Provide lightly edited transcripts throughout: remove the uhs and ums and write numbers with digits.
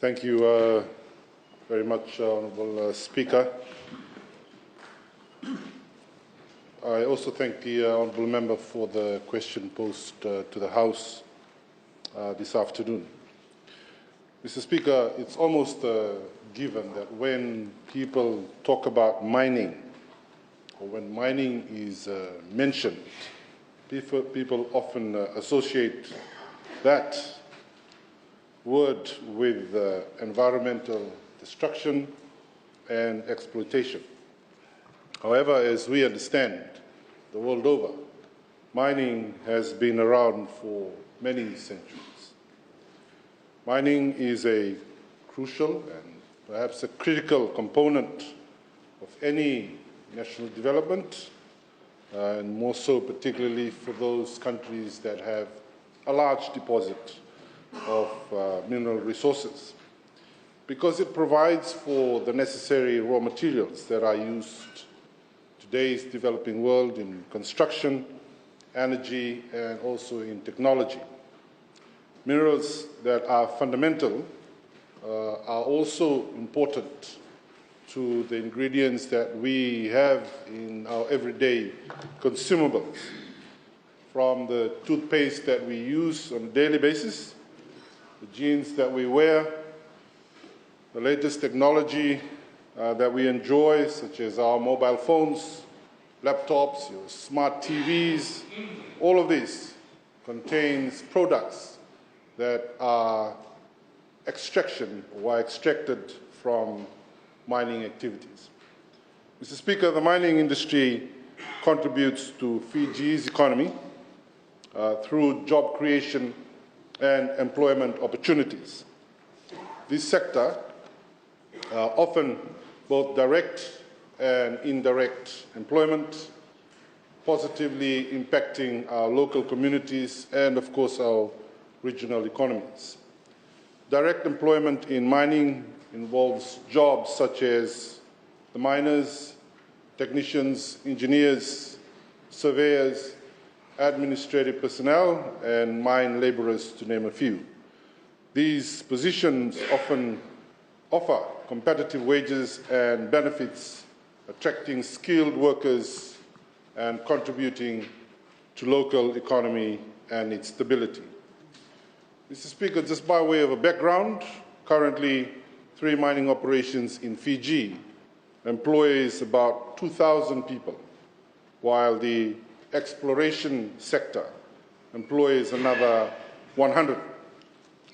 Thank you very much, Honourable Speaker. I also thank the Honourable Member for the question posed to the House this afternoon. Mr. Speaker, it's almost a given that when people talk about mining, or when mining is mentioned, people often associate that word with environmental destruction and exploitation. However, as we understand, the world over, mining has been around for many centuries. Mining is a crucial and perhaps a critical component of any national development, and more so particularly for those countries that have a large deposit of mineral resources, because it provides for the necessary raw materials that are used in today's developing world in construction, energy, and also in technology. Minerals that are fundamental are also important to the ingredients that we have in our everyday consumables, from the toothpaste that we use on a daily basis, the jeans that we wear, the latest technology that we enjoy, such as our mobile phones, laptops, your smart TVs. All of this contains products that are extracted from mining activities. Mr. Speaker, the mining industry contributes to Fiji's economy through job creation and employment opportunities. This sector, often both direct and indirect employment, positively impacting our local communities and, of course, our regional economies. Direct employment in mining involves jobs such as the miners, technicians, engineers, surveyors, administrative personnel, and mine labourers, to name a few. These positions often offer competitive wages and benefits, attracting skilled workers and contributing to local economy and its stability. Mr. Speaker, just by way of a background, currently 3 mining operations in Fiji employs about 2,000 people, while the exploration sector employs another 100.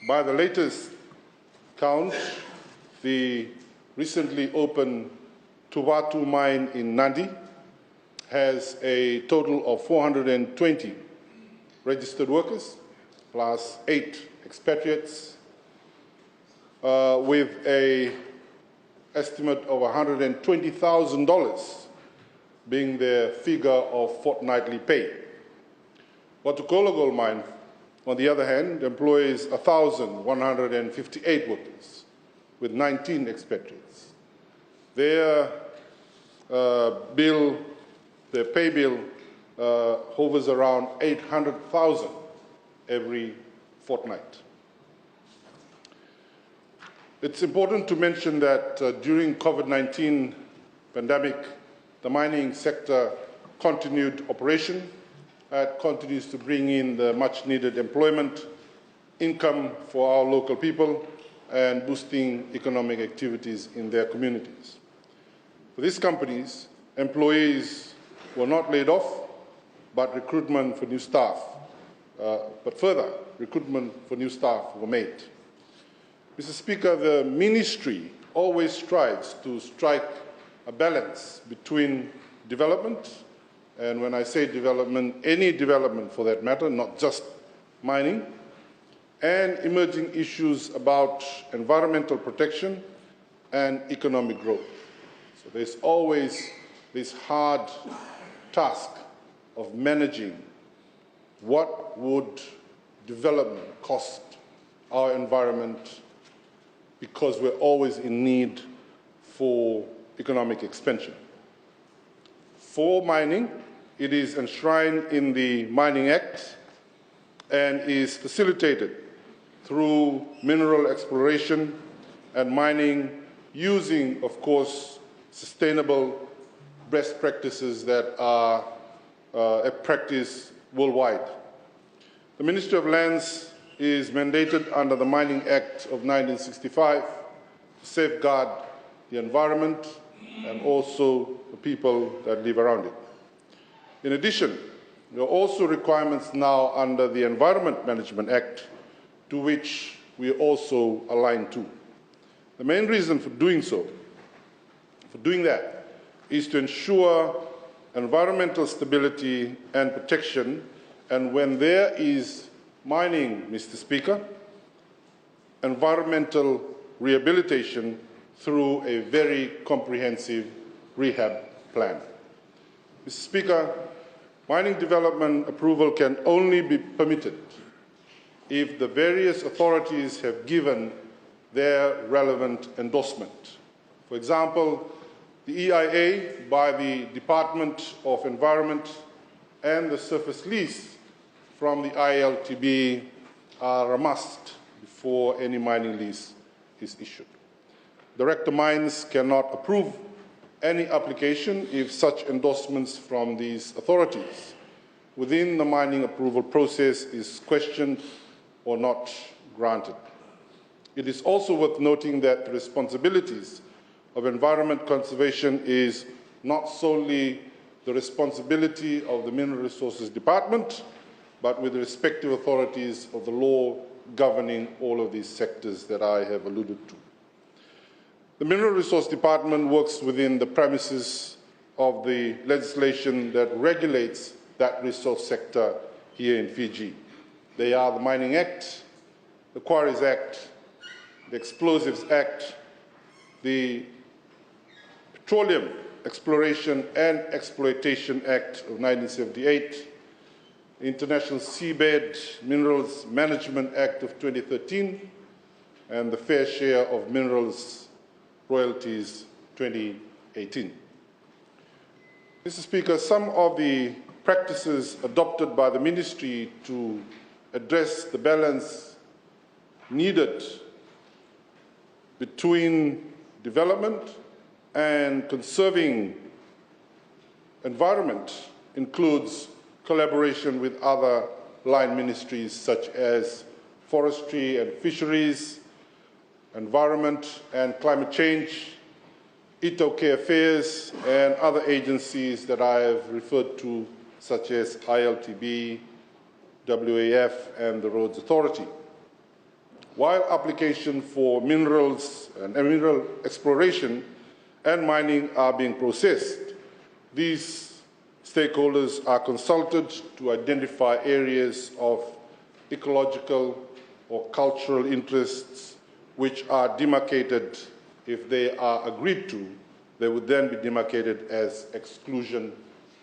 By the latest count, the recently opened Tuvatu mine in Nadi has a total of 420 registered workers, plus 8 expatriates, with an estimate of $120,000 being their figure of fortnightly pay. Watukola Gold Mine, on the other hand, employs 1,158 workers, with 19 expatriates. Their pay bill hovers around $800,000 every fortnight. It's important to mention that during COVID-19 pandemic, the mining sector continued operation. It continues to bring in the much-needed employment, income for our local people, and boosting economic activities in their communities. For these companies, employees were not laid off, but recruitment for new staff were made. Mr. Speaker, the Ministry always strives to strike a balance between development, and when I say development, any development for that matter, not just mining, and emerging issues about environmental protection and economic growth. So there's always this hard task of managing what would development cost our environment, because we're always in need for economic expansion. For mining, it is enshrined in the Mining Act and is facilitated through mineral exploration and mining using, of course, sustainable best practices that are a practice worldwide. The Ministry of Lands is mandated under the Mining Act of 1965 to safeguard the environment and also the people that live around it. In addition, there are also requirements now under the Environment Management Act to which we are also aligned to. The main reason for doing that, is to ensure environmental stability and protection, and when there is mining, Mr. Speaker, environmental rehabilitation through a very comprehensive rehab plan. Mr. Speaker, mining development approval can only be permitted if the various authorities have given their relevant endorsement. For example, the EIA by the Department of Environment and the surface lease from the ILTB are a must before any mining lease is issued. Director Mines cannot approve any application if such endorsements from these authorities within the mining approval process is questioned or not granted. It is also worth noting that the responsibilities of environment conservation is not solely the responsibility of the Mineral Resources Department, but with the respective authorities of the law governing all of these sectors that I have alluded to. The Mineral Resource Department works within the premises of the legislation that regulates that resource sector here in Fiji. They are the Mining Act, the Quarries Act, the Explosives Act, the Petroleum Exploration and Exploitation Act of 1978, the International Seabed Minerals Management Act of 2013, and the Fair Share of Minerals Royalties 2018. Mr. Speaker, some of the practices adopted by the Ministry to address the balance needed between development and conserving environment includes collaboration with other line ministries such as forestry and fisheries, environment and climate change, Itoke Affairs, and other agencies that I have referred to, such as ILTB, WAF, and the Roads Authority. While application for minerals and mineral exploration and mining are being processed, these stakeholders are consulted to identify areas of ecological or cultural interests which are demarcated. If they are agreed to, they would then be demarcated as exclusion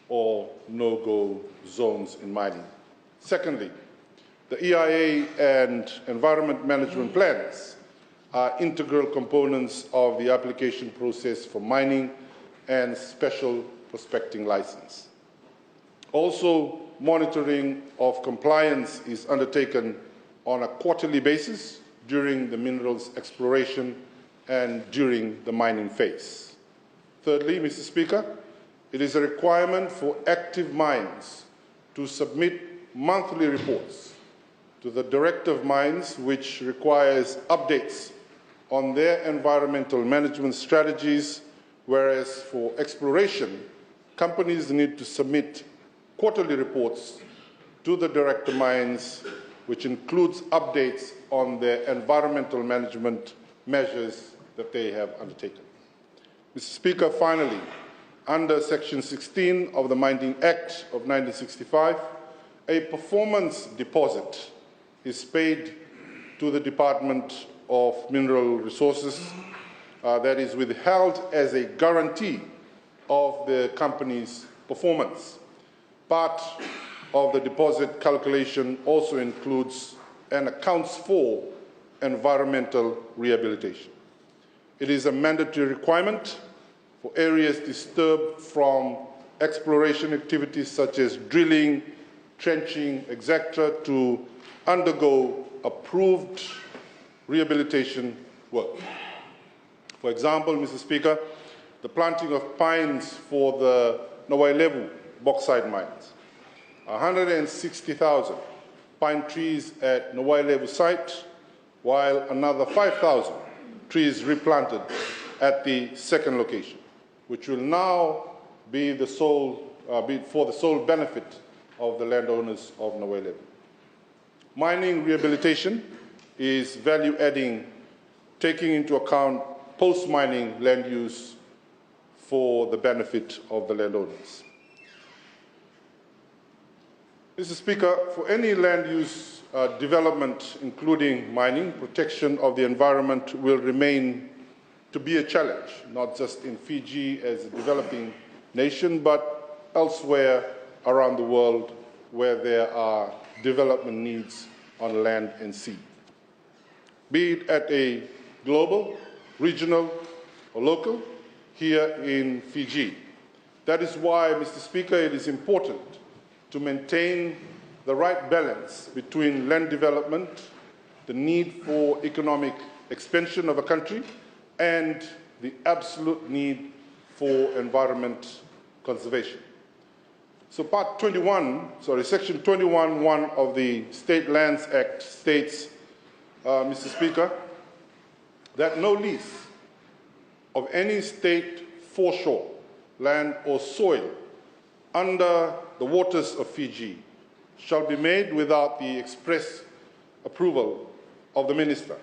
or no-go zones in mining. Secondly, the EIA and environment management plans are integral components of the application process for mining and special prospecting license. Also, monitoring of compliance is undertaken on a quarterly basis during the minerals exploration and during the mining phase. Thirdly, Mr. Speaker, it is a requirement for active mines to submit monthly reports to the Director of Mines, which requires updates on their environmental management strategies, whereas for exploration, companies need to submit quarterly reports to the Director of Mines, which includes updates on their environmental management measures that they have undertaken. Mr. Speaker, finally, under Section 16 of the Mining Act of 1965, a performance deposit is paid to the Department of Mineral Resources that is withheld as a guarantee of the company's performance. Part of the deposit calculation also includes and accounts for environmental rehabilitation. It is a mandatory requirement for areas disturbed from exploration activities such as drilling, trenching, etc., to undergo approved rehabilitation work. For example, Mr. Speaker, the planting of pines for the Nawailevu bauxite mines. 160,000 pine trees at Nawailevu site, while another 5,000 trees replanted at the second location, which will now be for the sole benefit of the landowners of Nawailevu. Mining rehabilitation is value-adding, taking into account post-mining land use for the benefit of the landowners. Mr. Speaker, for any land use development, including mining, protection of the environment will remain to be a challenge, not just in Fiji as a developing nation, but elsewhere around the world where there are development needs on land and sea. Be it at a global, regional, or local, here in Fiji. That is why, Mr. Speaker, it is important to maintain the right balance between land development, the need for economic expansion of a country, and the absolute need for environment conservation. So Section 21(1) of the State Lands Act states, Mr. Speaker, that no lease of any state foreshore, land or soil under the waters of Fiji shall be made without the express approval of the Minister.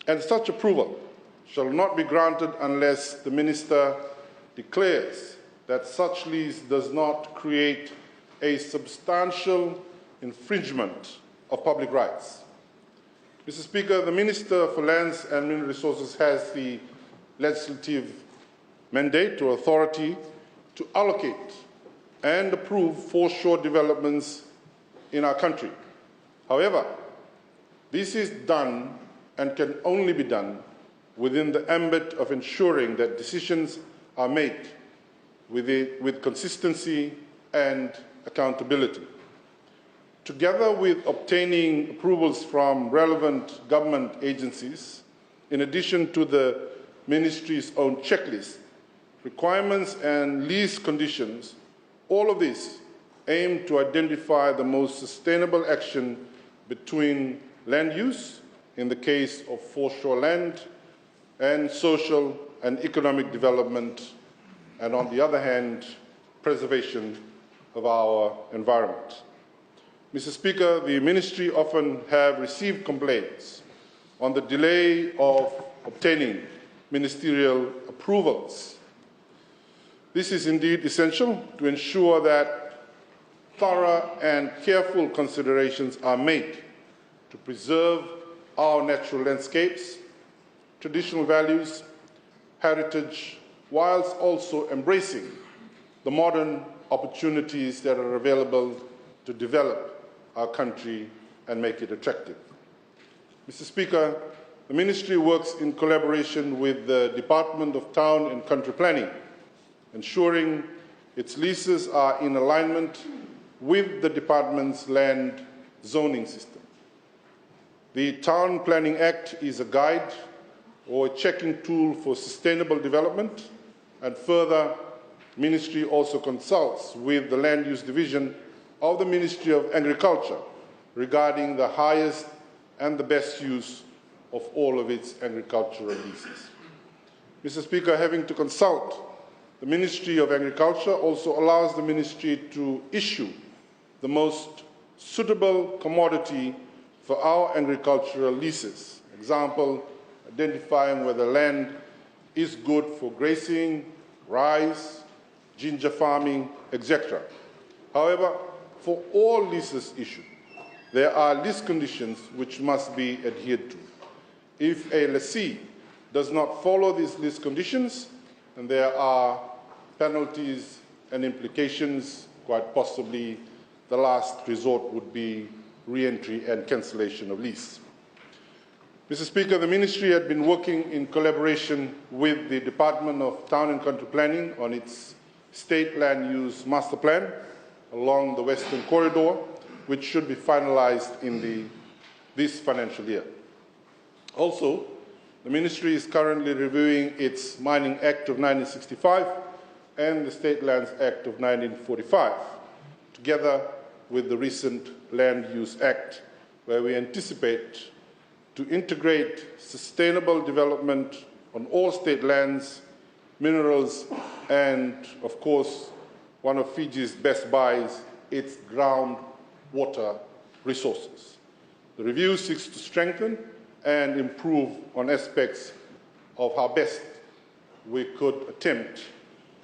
And such approval shall not be granted unless the Minister declares that such lease does not create a substantial infringement of public rights. Mr. Speaker, the Minister for Lands and Mineral Resources has the legislative mandate or authority to allocate and approve foreshore developments in our country. However, this is done and can only be done within the ambit of ensuring that decisions are made with consistency and accountability. Together with obtaining approvals from relevant government agencies, in addition to the Ministry's own checklist, requirements and lease conditions, all of this aim to identify the most sustainable action between land use, in the case of foreshore land, and social and economic development, and on the other hand, preservation of our environment. Mr. Speaker, the Ministry often have received complaints on the delay of obtaining ministerial approvals. This is indeed essential to ensure that thorough and careful considerations are made to preserve our natural landscapes, traditional values, heritage, whilst also embracing the modern opportunities that are available to develop our country and make it attractive. Mr. Speaker, the Ministry works in collaboration with the Department of Town and Country Planning, ensuring its leases are in alignment with the Department's land zoning system. The Town Planning Act is a guide or a checking tool for sustainable development, and further, Ministry also consults with the Land Use Division of the Ministry of Agriculture regarding the highest and the best use of all of its agricultural leases. Mr. Speaker, having to consult the Ministry of Agriculture also allows the Ministry to issue the most suitable commodity for our agricultural leases. Example, identifying whether land is good for grazing, rice, ginger farming, etc. However, for all leases issued, there are lease conditions which must be adhered to. If a lessee does not follow these lease conditions, then there are penalties and implications. Quite possibly, the last resort would be re-entry and cancellation of lease. Mr. Speaker, the Ministry had been working in collaboration with the Department of Town and Country Planning on its State Land Use Master Plan along the Western Corridor, which should be finalized in this financial year. Also, The Ministry is currently reviewing its Mining Act of 1965 and the State Lands Act of 1945, together with the recent Land Use Act, where we anticipate to integrate sustainable development on all state lands, minerals, and, of course, one of Fiji's best buys, its groundwater resources. The review seeks to strengthen and improve on aspects of how best we could attempt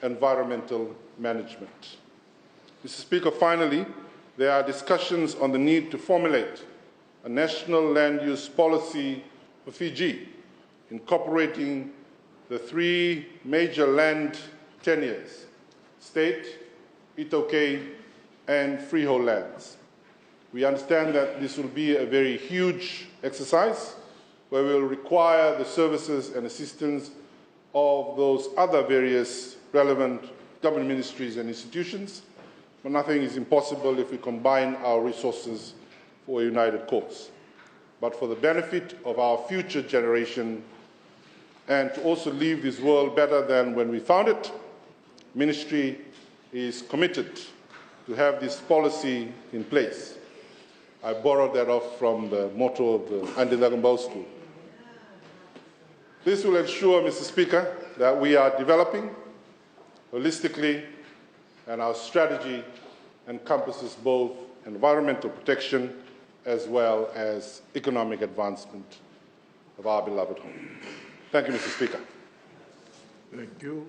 environmental management. Mr. Speaker, finally, there are discussions on the need to formulate a national land use policy for Fiji, incorporating the three major land tenures: state, Itoke, and freehold lands. We understand that this will be a very huge exercise where we will require the services and assistance of those other various relevant government ministries and institutions, but nothing is impossible if we combine our resources for a united cause. But for the benefit of our future generation and to also leave this world better than when we found it, Ministry is committed to have this policy in place. I borrowed that off from the motto of the Andi Lagambau School. This will ensure, Mr. Speaker, that we are developing holistically, and our strategy encompasses both environmental protection as well as economic advancement of our beloved home. Thank you, Mr. Speaker. Thank you.